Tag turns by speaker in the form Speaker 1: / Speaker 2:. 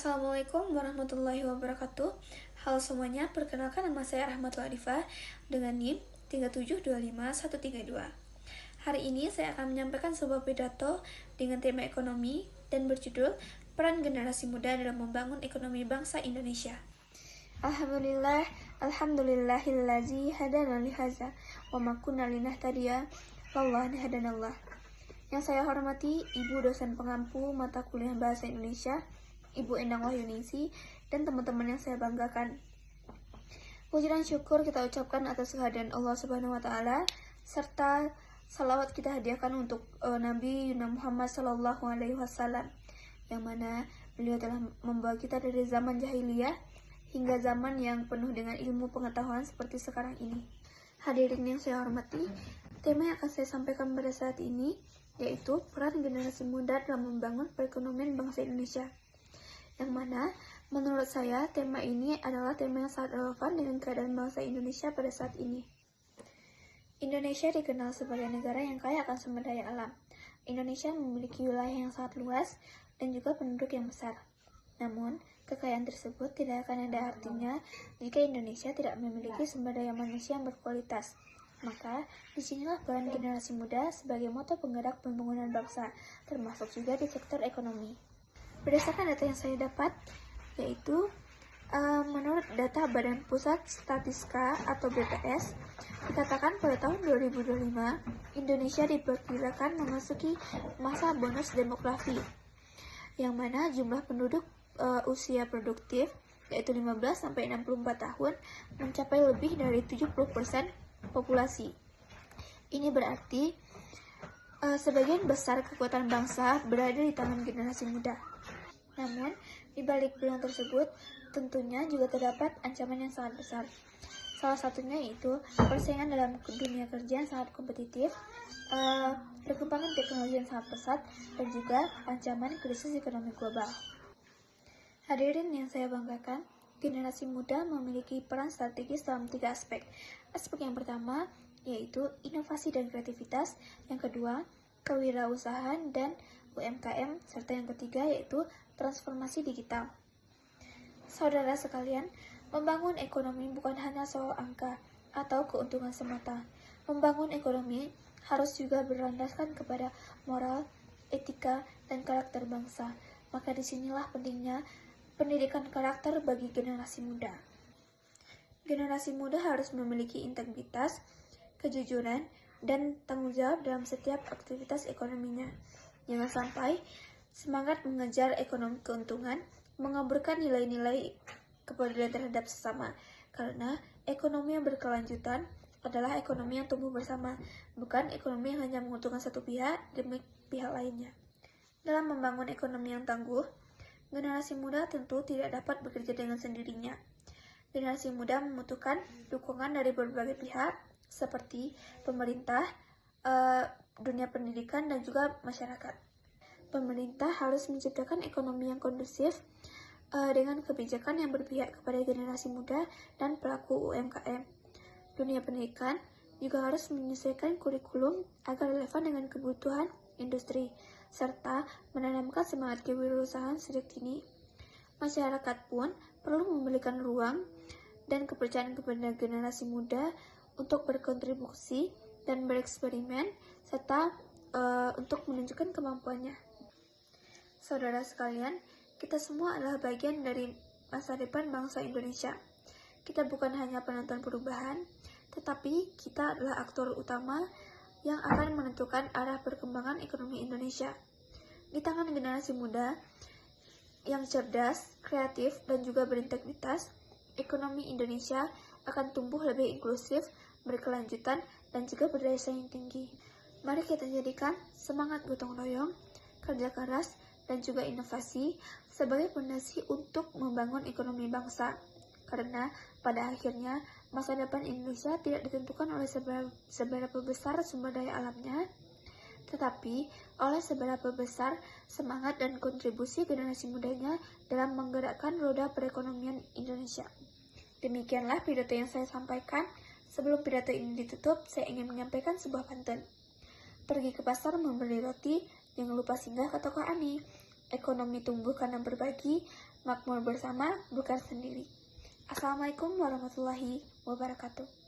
Speaker 1: Assalamualaikum warahmatullahi wabarakatuh. Halo semuanya, perkenalkan nama saya Rahmatul Arifah dengan NIM 3725132. Hari ini saya akan menyampaikan sebuah pidato dengan tema ekonomi dan berjudul Peran Generasi Muda dalam Membangun Ekonomi Bangsa Indonesia. Alhamdulillahillazi hadana lihaza wa ma kunna linahtadiya laula an hadanallah. Yang saya hormati Ibu dosen pengampu mata kuliah Bahasa Indonesia, Ibu Endang Wahyuningsi, dan teman-teman yang saya banggakan. Puji dan syukur kita ucapkan atas kehadiran Allah Subhanahu wa Ta'ala, serta salawat kita hadiahkan untuk Nabi Muhammad Sallallahu Alaihi Wasallam, yang mana beliau telah membawa kita dari zaman jahiliyah hingga zaman yang penuh dengan ilmu pengetahuan seperti sekarang ini. Hadirin yang saya hormati, tema yang akan saya sampaikan pada saat ini yaitu peran generasi muda dalam membangun perekonomian bangsa Indonesia. Yang mana menurut saya tema ini adalah tema yang sangat relevan dengan keadaan bangsa Indonesia pada saat ini. Indonesia dikenal sebagai negara yang kaya akan sumber daya alam. Indonesia memiliki wilayah yang sangat luas dan juga penduduk yang besar. Namun, kekayaan tersebut tidak akan ada artinya jika Indonesia tidak memiliki sumber daya manusia yang berkualitas. Maka, disinilah peran generasi muda sebagai motor penggerak pembangunan bangsa, termasuk juga di sektor ekonomi. Berdasarkan data yang saya dapat, yaitu menurut data Badan Pusat Statistika atau BPS, dikatakan pada tahun 2025, Indonesia diperkirakan memasuki masa bonus demografi, yang mana jumlah penduduk usia produktif, yaitu 15-64 tahun, mencapai lebih dari 70% populasi. Ini berarti sebagian besar kekuatan bangsa berada di tangan generasi muda. Namun, di balik peluang tersebut, tentunya juga terdapat ancaman yang sangat besar. Salah satunya yaitu persaingan dalam dunia kerja yang sangat kompetitif, perkembangan teknologi yang sangat pesat, dan juga ancaman krisis ekonomi global. Hadirin yang saya banggakan, generasi muda memiliki peran strategis dalam 3 aspek. Aspek yang pertama yaitu inovasi dan kreativitas, yang kedua kewirausahaan dan UMKM, serta yang ketiga yaitu transformasi digital. Saudara sekalian, membangun ekonomi bukan hanya soal angka atau keuntungan semata. Membangun ekonomi harus juga berlandaskan kepada moral, etika, dan karakter bangsa. Maka disinilah pentingnya pendidikan karakter bagi generasi muda. Generasi muda harus memiliki integritas, kejujuran, dan tanggung jawab dalam setiap aktivitas ekonominya. Jangan sampai semangat mengejar ekonomi keuntungan mengaburkan nilai-nilai kepedulian terhadap sesama, karena ekonomi yang berkelanjutan adalah ekonomi yang tumbuh bersama, bukan ekonomi yang hanya menguntungkan satu pihak demi pihak lainnya. Dalam membangun ekonomi yang tangguh, generasi muda tentu tidak dapat bekerja dengan sendirinya. Generasi muda membutuhkan dukungan dari berbagai pihak seperti pemerintah, dunia pendidikan, dan juga masyarakat. Pemerintah harus menciptakan ekonomi yang kondusif dengan kebijakan yang berpihak kepada generasi muda dan pelaku UMKM. Dunia pendidikan juga harus menyesuaikan kurikulum agar relevan dengan kebutuhan industri, serta menanamkan semangat kewirausahaan sejak dini. Masyarakat pun perlu memberikan ruang dan kepercayaan kepada generasi muda untuk berkontribusi dan bereksperimen, serta untuk menunjukkan kemampuannya. Saudara sekalian, kita semua adalah bagian dari masa depan bangsa Indonesia. Kita bukan hanya penonton perubahan, tetapi kita adalah aktor utama yang akan menentukan arah perkembangan ekonomi Indonesia. Di tangan generasi muda yang cerdas, kreatif, dan juga berintegritas, ekonomi Indonesia akan tumbuh lebih inklusif, berkelanjutan, dan juga berdaya saing tinggi. Mari kita jadikan semangat gotong royong, kerja keras, dan juga inovasi sebagai fondasi untuk membangun ekonomi bangsa. Karena pada akhirnya masa depan Indonesia tidak ditentukan oleh seberapa besar sumber daya alamnya, tetapi oleh seberapa besar semangat dan kontribusi generasi mudanya dalam menggerakkan roda perekonomian Indonesia. Demikianlah pidato yang saya sampaikan. Sebelum pidato ini ditutup, saya ingin menyampaikan sebuah pantun. Pergi ke pasar membeli roti, jangan lupa singgah ke toko Ani. ekonomi tumbuh karena berbagi, makmur bersama, bukan sendiri. Assalamualaikum warahmatullahi wabarakatuh.